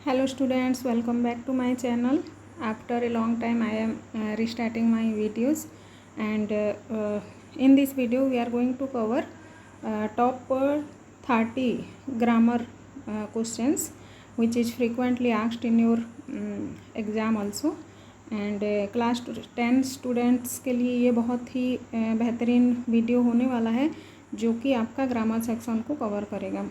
Hello students, welcome back to my channel. After a long time I am restarting my videos, and in this video we are going to cover top 30 grammar questions which is frequently asked in your exam also. And class 10 students के लिए ये बहुत ही बेहतरीन video होने वाला है जो कि आपका ग्रामर सेक्शन को कवर करेगा।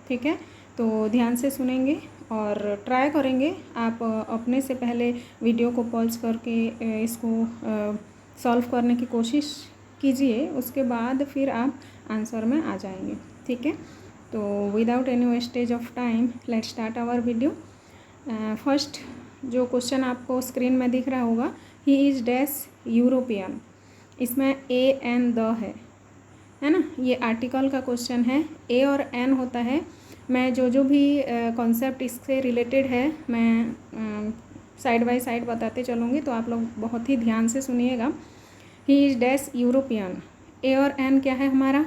ठीक है, तो ध्यान से सुनेंगे और ट्राई करेंगे आप अपने से पहले वीडियो को पॉज करके इसको सॉल्व करने की कोशिश कीजिए, उसके बाद फिर आप आंसर में आ जाएंगे। ठीक है, तो without any wastage of time let's start our video. First जो क्वेश्चन आपको स्क्रीन में दिख रहा होगा, ही इज़ डैश यूरोपियन, इसमें ए एन द है ना, ये आर्टिकल का क्वेश्चन है। ए और एन होता है। मैं जो भी कॉन्सेप्ट इससे रिलेटेड है मैं साइड बाय साइड बताते चलूँगी, तो आप लोग बहुत ही ध्यान से सुनिएगा। ही इज़ डैश यूरोपियन, ए और एन क्या है हमारा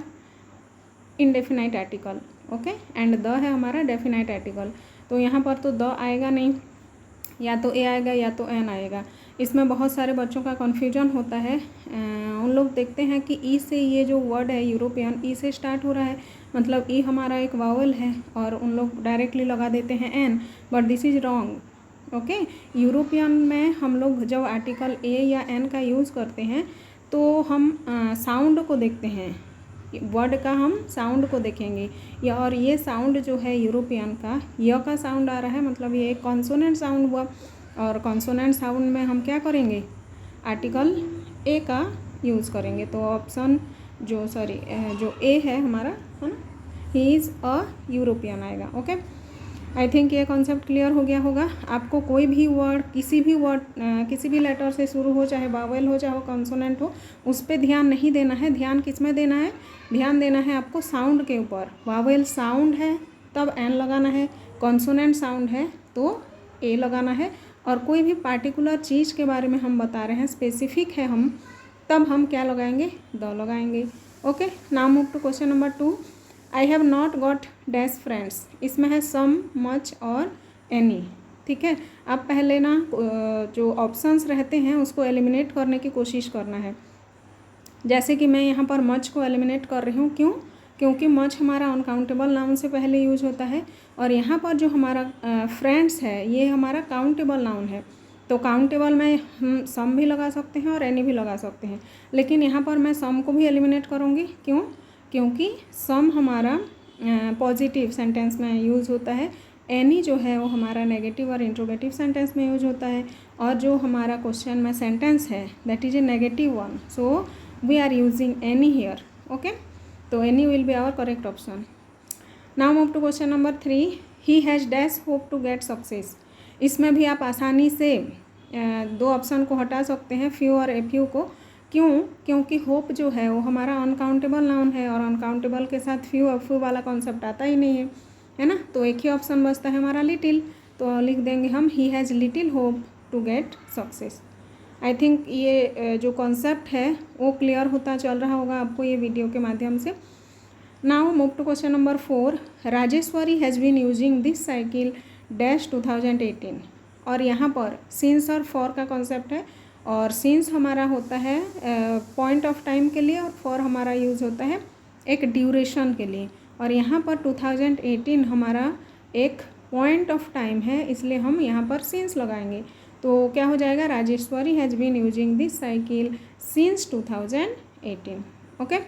indefinite article, okay, and the है हमारा डेफिनाइट आर्टिकल। तो यहाँ पर तो द आएगा नहीं, या तो ए आएगा या तो एन आएगा। इसमें बहुत सारे बच्चों का कन्फ्यूजन होता है। उन लोग देखते हैं कि ई से ये जो वर्ड है यूरोपियन, ई से स्टार्ट हो रहा है, मतलब ई हमारा एक वावल है, और उन लोग डायरेक्टली लगा देते हैं an, but this is wrong. Okay, European में हम लोग जब आर्टिकल ए या एन का यूज़ करते हैं तो हम साउंड को देखते हैं, वर्ड का हम साउंड को देखेंगे। या और ये साउंड जो है यूरोपियन का, य का साउंड आ रहा है, मतलब ये एक कॉन्सोनेंट साउंड हुआ, और कॉन्सोनेंट साउंड में हम क्या करेंगे, आर्टिकल ए का यूज़ करेंगे। तो ऑप्शन जो ए है हमारा, है ना, ही इज़ अ यूरोपियन आएगा। ओके, आई थिंक ये कॉन्सेप्ट क्लियर हो गया होगा आपको। कोई भी वर्ड किसी भी लेटर से शुरू हो, चाहे वावेल हो चाहे कॉन्सोनेंट हो, उस पर ध्यान नहीं देना है। ध्यान किस में देना है, ध्यान देना है आपको साउंड के ऊपर। वावेल साउंड है तब एन लगाना है, कॉन्सोनेंट साउंड है तो ए लगाना है, और कोई भी पार्टिकुलर चीज़ के बारे में हम बता रहे हैं, स्पेसिफिक है हम, तब हम क्या लगाएंगे, द लगाएंगे। Okay, now move to question number 2। I have not got dash friends, इसमें है सम, मच और एनी। ठीक है, अब पहले ना जो ऑप्शंस रहते हैं उसको एलिमिनेट करने की कोशिश करना है। जैसे कि मैं यहाँ पर मच को एलिमिनेट कर रही हूँ, क्यों, क्योंकि मच हमारा अनकाउंटेबल नाउन से पहले यूज होता है, और यहाँ पर जो हमारा फ्रेंड्स है ये हमारा काउंटेबल नाउन है। तो काउंटेबल में हम सम भी लगा सकते हैं और एनी भी लगा सकते हैं, लेकिन यहाँ पर मैं सम को भी एलिमिनेट करूँगी। क्यों, क्योंकि सम हमारा पॉजिटिव सेंटेंस में यूज़ होता है, एनी जो है वो हमारा नेगेटिव और इंट्रोगेटिव सेंटेंस में यूज होता है, और जो हमारा क्वेश्चन में सेंटेंस है that is a negative one, so we are using any here. Okay, तो any will be our correct option. Now move to question number 3। He has dash hope to get success, इसमें भी आप आसानी से दो option को हटा सकते हैं, फ्यू और ए फ्यू को। क्यों, क्योंकि होप जो है वो हमारा अनकाउंटेबल नाउन है, और अनकाउंटेबल के साथ फ्यू और फ्यू वाला कॉन्सेप्ट आता ही नहीं है ना, तो एक ही ऑप्शन बचता है हमारा लिटिल, तो लिख देंगे हम he has little hope to get success. I think ये जो कॉन्सेप्ट है वो क्लियर होता चल रहा होगा आपको ये वीडियो के माध्यम से। Now move to question number 4। Rajeshwari has been using this cycle dash 2018, और यहाँ पर सिंस और फॉर का कॉन्सेप्ट है, और सिंस हमारा होता है पॉइंट ऑफ टाइम के लिए, और फॉर हमारा यूज़ होता है एक ड्यूरेशन के लिए, और यहाँ पर 2018 हमारा एक पॉइंट ऑफ टाइम है, इसलिए हम यहाँ पर सिंस लगाएंगे। तो क्या हो जाएगा, Rajeshwari has been using this cycle since 2018। Okay,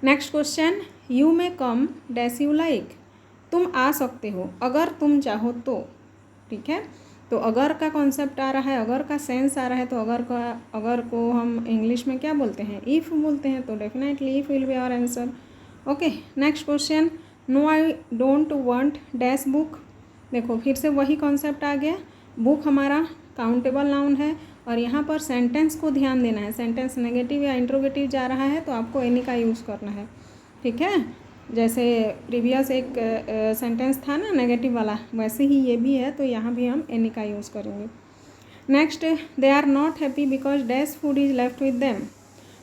next question. You may come dash you like, तुम आ सकते हो अगर तुम चाहो तो। ठीक है, तो अगर का कॉन्सेप्ट आ रहा है, अगर का सेंस आ रहा है, तो अगर को हम इंग्लिश में क्या बोलते हैं, इफ़ बोलते हैं, तो definitely if will be our answer. Okay, next question. No I don't want dash book, देखो फिर से वही कॉन्सेप्ट आ गया। बुक हमारा काउंटेबल नाउन है, और यहाँ पर सेंटेंस को ध्यान देना है, सेंटेंस नेगेटिव या इंट्रोगेटिव जा रहा है तो आपको एनी का यूज़ करना है। ठीक है, जैसे प्रीवियस एक सेंटेंस था ना नेगेटिव वाला, वैसे ही ये भी है, तो यहाँ भी हम एनी का यूज़ करेंगे। Next, they are not happy because dash food is left with them,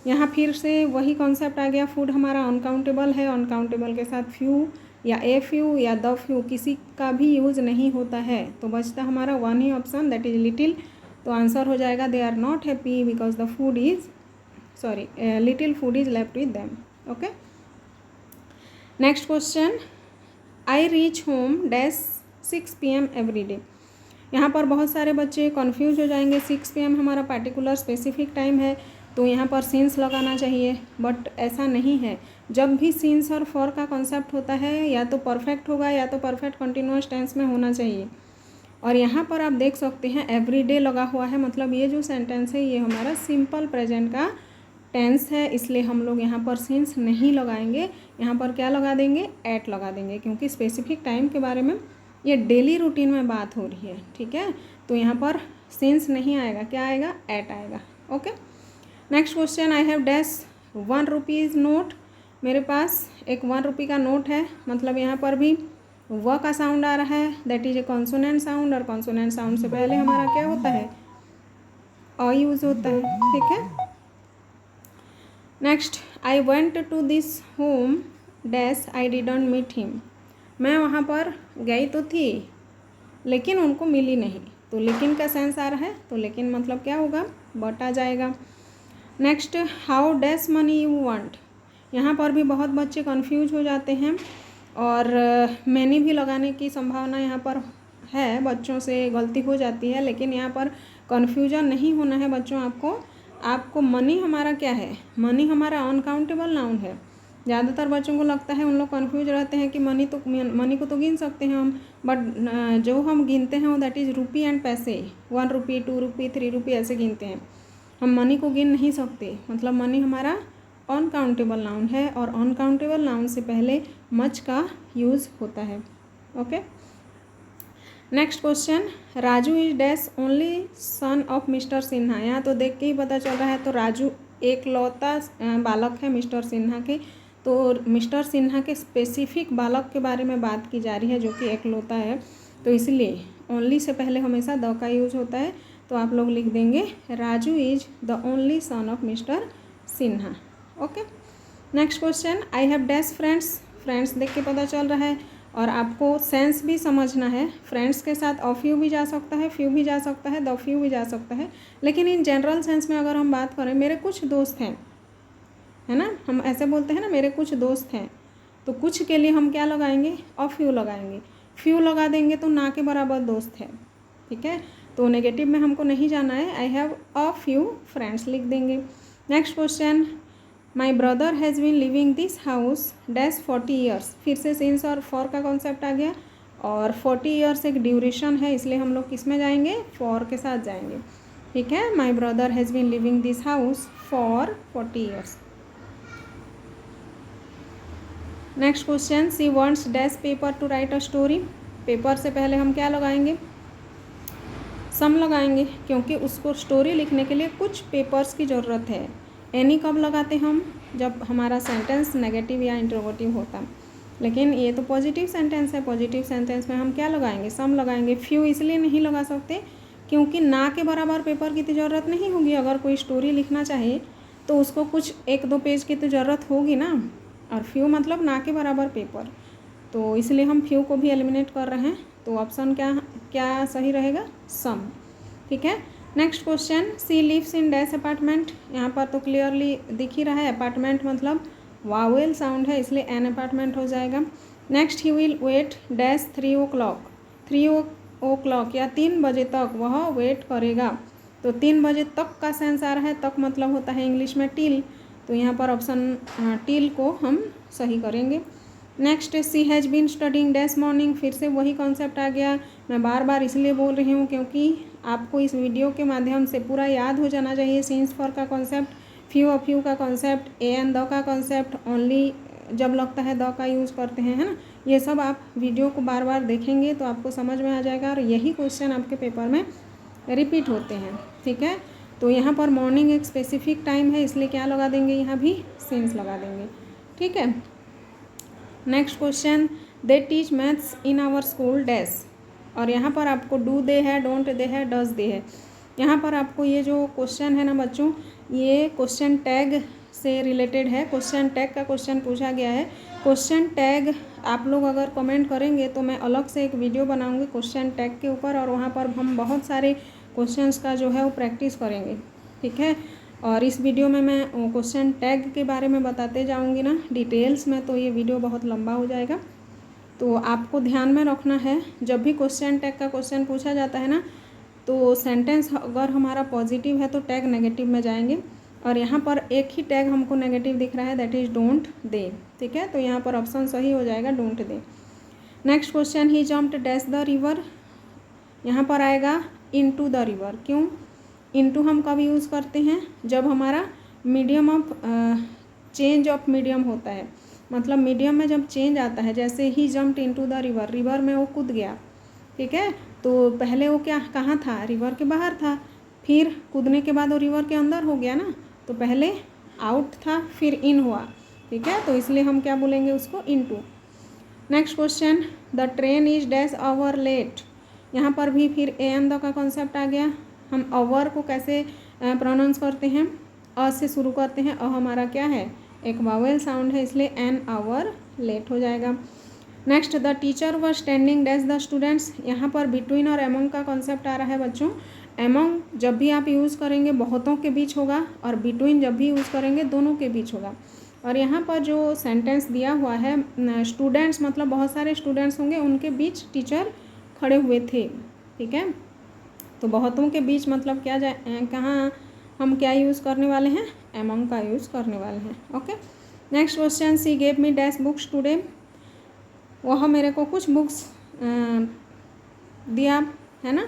यहाँ फिर से वही कॉन्सेप्ट आ गया। फूड हमारा अनकाउंटेबल है, अनकाउंटेबल के साथ फ्यू या ए फ्यू या द फ्यू किसी का भी यूज़ नहीं होता है, तो बचता हमारा वन ही ऑप्शन, दैट इज़ लिटिल। तो आंसर हो जाएगा they are not happy because the food is little food is left with them. Okay, next question, I reach home dash 6 PM every day. यहाँ पर बहुत सारे बच्चे कंफ्यूज हो जाएंगे, 6 PM हमारा पार्टिकुलर स्पेसिफिक टाइम है, तो यहाँ पर सीन्स लगाना चाहिए, बट ऐसा नहीं है। जब भी सीन्स और फॉर का कॉन्सेप्ट होता है या तो परफेक्ट होगा या तो परफेक्ट कंटिन्यूअस टेंस में होना चाहिए। और यहाँ पर आप देख सकते हैं एवरी डे लगा हुआ है, मतलब ये जो सेंटेंस है ये हमारा सिंपल प्रेजेंट का टेंस है, इसलिए हम लोग यहाँ पर सीन्स नहीं लगाएंगे। यहाँ पर क्या लगा देंगे, एट लगा देंगे, क्योंकि स्पेसिफिक टाइम के बारे में ये डेली रूटीन में बात हो रही है। ठीक है, तो यहाँ पर सीन्स नहीं आएगा, क्या आएगा, एट आएगा। Okay, next question, I have dash 1 rupees note. मेरे पास एक 1 रुपये का नोट है, मतलब यहाँ पर भी व का साउंड आ रहा है, that is A consonant sound, और कॉन्सोनेंट साउंड से पहले हमारा क्या होता है, अ यूज होता है। ठीक है, next, I went to this home dash I didn't meet him. मैं वहाँ पर गई तो थी लेकिन उनको मिली नहीं, तो लेकिन का सेंस आ रहा है, तो लेकिन मतलब क्या होगा, बट आ जाएगा। Next, how dash money you want. यहाँ पर भी बहुत बच्चे कंफ्यूज हो जाते हैं और मैनी भी लगाने की संभावना यहाँ पर है, बच्चों से गलती हो जाती है, लेकिन यहाँ पर कन्फ्यूजन नहीं होना है बच्चों। आपको मनी हमारा क्या है, मनी हमारा अनकाउंटेबल नाउन है। ज़्यादातर बच्चों को लगता है, उन लोग कन्फ्यूज रहते हैं कि मनी को तो गिन सकते हैं हम, बट जो हम गिनते हैं वो दैट इज़ रुपी एंड पैसे, 1 रुपये 2 रुपये 3 रुपये ऐसे गिनते हैं, हम मनी को गिन नहीं सकते। मतलब मनी हमारा अनकाउंटेबल नाउन है, और अनकाउंटेबल नाउन से पहले मच का यूज़ होता है। Okay, next question, Raju is dash only son of mister Sinha. यहाँ तो देख के ही पता चल रहा है, तो राजू एकलौता बालक है मिस्टर सिन्हा के, तो मिस्टर सिन्हा के स्पेसिफिक बालक के बारे में बात की जा रही है जो कि एकलौता है, तो इसलिए ओनली से पहले हमेशा द का यूज होता है। तो आप लोग लिख देंगे Raju is the only son of mister Sinha. Okay, next question, I have dash friends. Friends देख के पता चल रहा है, और आपको सेंस भी समझना है। फ्रेंड्स के साथ ऑफ यू भी जा सकता है, फ्यू भी जा सकता है, द फ्यू भी जा सकता है, लेकिन इन जनरल सेंस में अगर हम बात करें, मेरे कुछ दोस्त हैं, है ना, हम ऐसे बोलते हैं ना, मेरे कुछ दोस्त हैं, तो कुछ के लिए हम क्या लगाएंगे, ऑफ यू लगाएंगे। फ्यू लगा देंगे तो ना के बराबर दोस्त है। ठीक है, तो नेगेटिव में हमको नहीं जाना है, I have a few friends लिख देंगे। Next question, my brother has been living this house dash 40 years. फिर से सिंस और फॉर का कॉन्सेप्ट आ गया, और 40 ईयर्स एक ड्यूरेशन है, इसलिए हम लोग किस में जाएंगे, फॉर के साथ जाएंगे। ठीक है, my brother has been living this house for 40 years. Next question, she wants dash paper to write a story. Paper से पहले हम क्या लगाएंगे, सम लगाएंगे, क्योंकि उसको स्टोरी लिखने के लिए कुछ पेपर्स की ज़रूरत है। एनी कब लगाते हम, जब हमारा सेंटेंस नेगेटिव या इंट्रोगेटिव होता, लेकिन ये तो पॉजिटिव सेंटेंस है, पॉजिटिव सेंटेंस में हम क्या लगाएंगे, सम लगाएंगे। फ्यू इसलिए नहीं लगा सकते क्योंकि ना के बराबर पेपर की तो ज़रूरत नहीं होगी। अगर कोई स्टोरी लिखना चाहे तो उसको कुछ 1-2 पेज की तो ज़रूरत होगी ना, और फ्यू मतलब ना के बराबर पेपर, तो इसलिए हम फ्यू को भी एलिमिनेट कर रहे हैं। तो ऑप्शन क्या सही रहेगा, सम। ठीक है, next question, she lives in dash apartment. यहाँ पर तो क्लियरली दिख ही रहा है, अपार्टमेंट मतलब वावेल साउंड है, इसलिए एन अपार्टमेंट हो जाएगा। Next, he will wait dash 3 o'clock। 3 o'clock या 3 बजे तक वह वेट करेगा, तो 3 बजे तक का सेंस आ रहा है, तक मतलब होता है इंग्लिश में टिल, तो यहाँ पर ऑप्शन टिल को हम सही करेंगे। Next, she has been studying dash morning. फिर से वही कॉन्सेप्ट आ गया, मैं बार बार इसलिए बोल रही हूँ क्योंकि आपको इस वीडियो के माध्यम से पूरा याद हो जाना चाहिए। सीन्स फॉर का कॉन्सेप्ट, फ्यू ऑफ यू का कॉन्सेप्ट, ए एंड द का कॉन्सेप्ट, ओनली जब लगता है द का यूज़ करते हैं, है ना, ये सब आप वीडियो को बार बार देखेंगे तो आपको समझ में आ जाएगा, और यही क्वेश्चन आपके पेपर में रिपीट होते हैं। ठीक है, तो यहाँ पर मॉर्निंग एक स्पेसिफिक टाइम है, इसलिए क्या लगा देंगे, यहाँ भी सीन्स लगा देंगे। ठीक है, next question, they teach maths in our school dash. और यहाँ पर आपको डू दे है, डोंट दे है, डज दे है। यहाँ पर आपको ये जो क्वेश्चन है ना बच्चों, ये क्वेश्चन टैग से रिलेटेड है। क्वेश्चन टैग का क्वेश्चन पूछा गया है। क्वेश्चन टैग आप लोग अगर कमेंट करेंगे तो मैं अलग से एक वीडियो बनाऊंगी क्वेश्चन टैग के ऊपर, और वहाँ पर हम बहुत सारे क्वेश्चंस का जो है वो प्रैक्टिस करेंगे, ठीक है। और इस वीडियो में मैं क्वेश्चन टैग के बारे में बताते जाऊंगी ना डिटेल्स में, तो ये वीडियो बहुत लंबा हो जाएगा। तो आपको ध्यान में रखना है, जब भी क्वेश्चन टैग का क्वेश्चन पूछा जाता है ना, तो सेंटेंस अगर हमारा पॉजिटिव है तो टैग नेगेटिव में जाएंगे, और यहाँ पर एक ही टैग हमको नेगेटिव दिख रहा है, दैट इज़ डोंट दे, ठीक है। तो यहाँ पर ऑप्शन सही हो जाएगा don't they. Next question, he jumped dash the river, यहाँ पर आएगा इनटू द रिवर। क्यों इनटू हम कब यूज़ करते हैं? जब हमारा medium of change of medium होता है, मतलब मीडियम में जब चेंज आता है, जैसे ही jumped into the river, river में वो कूद गया, ठीक है। तो पहले वो क्या कहाँ था? रिवर के बाहर था, फिर कूदने के बाद वो रिवर के अंदर हो गया ना, तो पहले आउट था फिर इन हुआ, ठीक है। तो इसलिए हम क्या बोलेंगे उसको? Into. Next question, the train is dash hour late, यहाँ पर भी फिर ए एन द का कॉन्सेप्ट आ गया। हम आवर को कैसे प्रोनाउंस करते हैं? अ से शुरू करते हैं, अ हमारा क्या है? एक वावेल साउंड है, इसलिए एन आवर लेट हो जाएगा। Next, the teacher were standing dash the students, यहाँ पर बिटवीन और एमंग का कॉन्सेप्ट आ रहा है बच्चों। एमंग जब भी आप यूज़ करेंगे बहुतों के बीच होगा, और बिटवीन जब भी यूज़ करेंगे दोनों के बीच होगा। और यहाँ पर जो सेंटेंस दिया हुआ है, स्टूडेंट्स मतलब बहुत सारे स्टूडेंट्स होंगे, उनके बीच टीचर खड़े हुए थे, ठीक है। तो बहुतों के बीच मतलब क्या कहाँ हम क्या यूज़ करने वाले हैं? एमंग का यूज़ करने वाले हैं, ओके। नेक्स्ट क्वेश्चन, सी gave me dash books today, वह मेरे को कुछ बुक्स दिया है ना,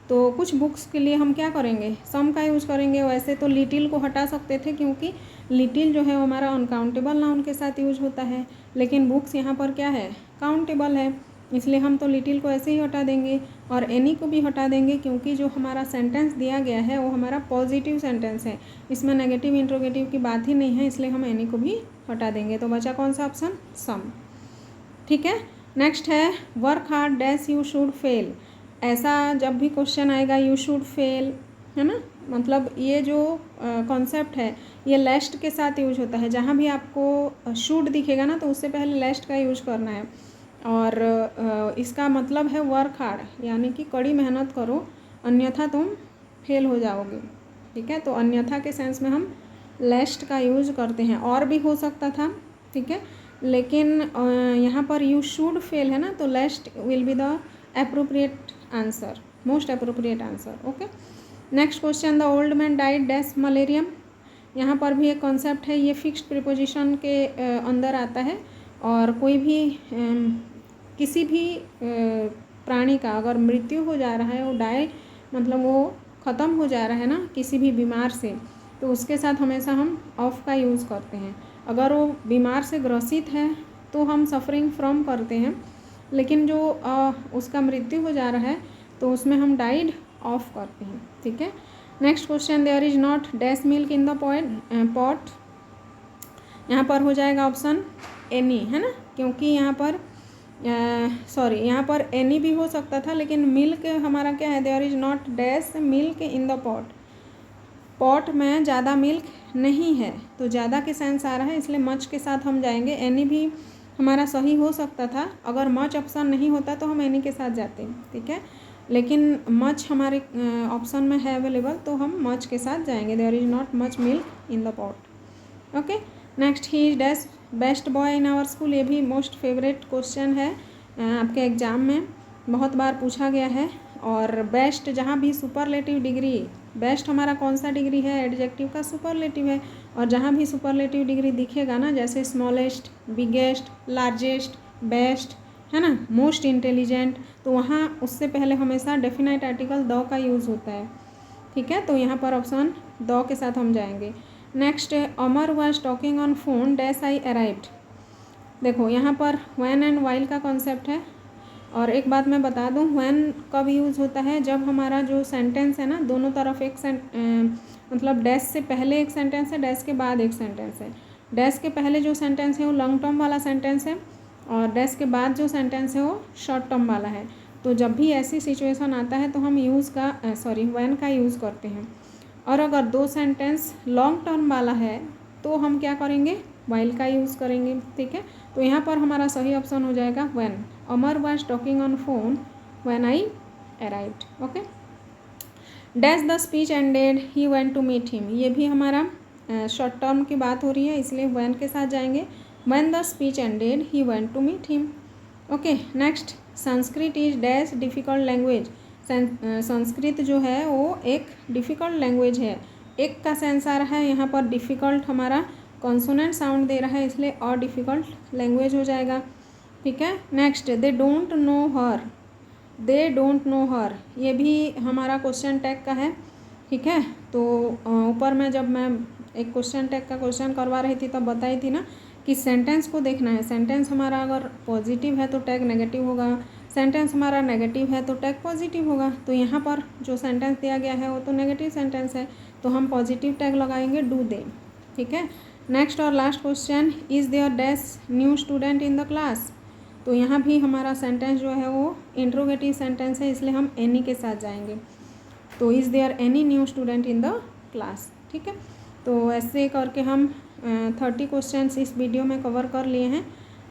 तो कुछ बुक्स के लिए हम क्या करेंगे? सम का यूज़ करेंगे। वैसे तो लिटिल को हटा सकते थे, क्योंकि लिटिल जो है वो हमारा अनकाउंटेबल नाउन के साथ यूज होता है, लेकिन बुक्स यहाँ पर क्या है? काउंटेबल है, इसलिए हम तो लिटिल को ऐसे ही हटा देंगे, और एनी को भी हटा देंगे, क्योंकि जो हमारा सेंटेंस दिया गया है वो हमारा पॉजिटिव सेंटेंस है, इसमें नेगेटिव इंट्रोगेटिव की बात ही नहीं है, इसलिए हम एनी को भी हटा देंगे। तो बचा कौन सा ऑप्शन? सम, ठीक है। नेक्स्ट है, work hard dash you should fail, ऐसा जब भी क्वेश्चन आएगा यू शुड फेल, है ना, मतलब ये जो कॉन्सेप्ट है ये लेस्ट के साथ यूज होता है। जहाँ भी आपको शुड दिखेगा ना, तो उससे पहले लेस्ट का यूज करना है, और इसका मतलब है वर्क हार्ड, यानी कि कड़ी मेहनत करो, अन्यथा तुम फेल हो जाओगे, ठीक है। तो अन्यथा के सेंस में हम लेस्ट का यूज करते हैं, और भी हो सकता था, ठीक है, लेकिन यहाँ पर यू शुड फेल है ना, तो least will be the appropriate answer, most appropriate answer, okay. Next question, the old man died dash malaria, यहाँ पर भी एक कॉन्सेप्ट है, ये फिक्स्ड प्रीपोजिशन के अंदर आता है, और कोई भी किसी भी प्राणी का अगर मृत्यु हो जा रहा है, वो डाई मतलब वो ख़त्म हो जा रहा है ना किसी भी बीमार से, तो उसके साथ हमेशा हम ऑफ का यूज़ करते हैं। अगर वो बीमार से ग्रसित है तो हम सफरिंग फ्रॉम करते हैं, लेकिन जो उसका मृत्यु हो जा रहा है तो उसमें हम डाइड ऑफ करते हैं, ठीक है। Next question, there is not dash milk in the pot, यहाँ पर हो जाएगा ऑप्शन एनी, है ना, क्योंकि यहाँ पर यहाँ पर एनी भी हो सकता था, लेकिन मिल्क हमारा क्या है? There is not dash milk in the pot, pot में ज़्यादा मिल्क नहीं है, तो ज़्यादा के सेंस आ रहा है, इसलिए मच के साथ हम जाएंगे। एनी भी हमारा सही हो सकता था, अगर मच ऑप्शन नहीं होता तो हम एनी के साथ जाते, ठीक है, लेकिन मच हमारे ऑप्शन में है अवेलेबल, तो हम मच के साथ जाएंगे। There is not much milk in the pot, okay. Next, he is dash best boy in our school, ये भी मोस्ट फेवरेट क्वेश्चन है, आपके एग्ज़ाम में बहुत बार पूछा गया है। और बेस्ट, जहाँ भी सुपरलेटिव डिग्री, बेस्ट हमारा कौन सा डिग्री है? एडजेक्टिव का सुपरलेटिव है, और जहाँ भी सुपरलेटिव डिग्री दिखेगा ना, जैसे स्मॉलेस्ट, बिगेस्ट, लार्जेस्ट, बेस्ट, है ना, मोस्ट इंटेलिजेंट, तो वहाँ उससे पहले हमेशा डेफिनाइट आर्टिकल द का यूज़ होता है, ठीक है। तो यहाँ पर ऑप्शन द के साथ हम जाएंगे। Next, Amar was talking on phone dash I arrived, देखो यहाँ पर व्हेन एंड वाइल का कॉन्सेप्ट है, और एक बात मैं बता दूं, व्हेन कब यूज़ होता है? जब हमारा जो सेंटेंस है ना, दोनों तरफ एक मतलब डैश से पहले एक सेंटेंस है, डैश के बाद एक सेंटेंस है। डैश के पहले जो सेंटेंस है वो लॉन्ग टर्म वाला सेंटेंस है, और डैश के बाद जो सेंटेंस है वो शॉर्ट टर्म वाला है। तो जब भी ऐसी सिचुएशन आता है तो हम व्हेन का यूज़ करते हैं, और अगर दो सेंटेंस लॉन्ग टर्म वाला है तो हम क्या करेंगे? वाइल का यूज़ करेंगे, ठीक है। तो यहाँ पर हमारा सही ऑप्शन हो जाएगा when. Amar was talking on phone when I arrived. Okay. Dash the speech ended he went to meet him, ये भी हमारा शॉर्ट टर्म की बात हो रही है, इसलिए व्हेन के साथ जाएंगे। When the speech ended he went to meet him. Okay. Next, Sanskrit is dash difficult language. Sanskrit जो है वो एक डिफ़िकल्ट लैंग्वेज है। एक का सेंस आ रहा है यहाँ पर, डिफ़िकल्ट हमारा कॉन्सोनेंट साउंड दे रहा है, इसलिए और डिफ़िकल्ट लैंग्वेज हो जाएगा। ठीक है। Next, they don't know her, they don't know her, ये भी हमारा क्वेश्चन टैग का है। ठीक है। तो ऊपर में जब मैं एक क्वेश्चन टैग का क्वेश्चन करवा रही थी तब बताई थी ना कि सेंटेंस को देखना है। सेंटेंस हमारा अगर पॉजिटिव है तो टैग नेगेटिव होगा, सेंटेंस हमारा नेगेटिव है तो टैग पॉजिटिव होगा। तो यहाँ पर जो सेंटेंस दिया गया है वो तो नेगेटिव सेंटेंस है, तो हम पॉजिटिव टैग लगाएंगे डू दे। ठीक है। नेक्स्ट और last question, is there dash new student in the class. तो यहाँ भी हमारा सेंटेंस जो है वो इंट्रोगेटिव सेंटेंस है, इसलिए हम एनी के साथ जाएंगे। तो is there any new student in the class. ठीक है। तो ऐसे करके हम 30 क्वेश्चंस इस वीडियो में कवर कर लिए हैं।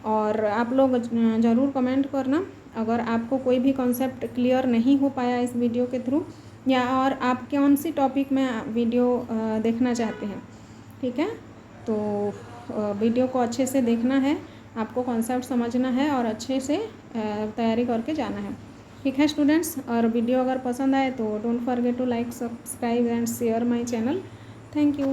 और आप लोग ज़रूर कमेंट करना अगर आपको कोई भी कॉन्सेप्ट क्लियर नहीं हो पाया इस वीडियो के थ्रू, या और आप कौन सी टॉपिक में वीडियो देखना चाहते हैं। ठीक है। तो वीडियो को अच्छे से देखना है, आपको कॉन्सेप्ट समझना है और अच्छे से तैयारी करके जाना है। ठीक है स्टूडेंट्स, और वीडियो अगर पसंद आए तो don't forget to like, subscribe and share my channel. Thank you.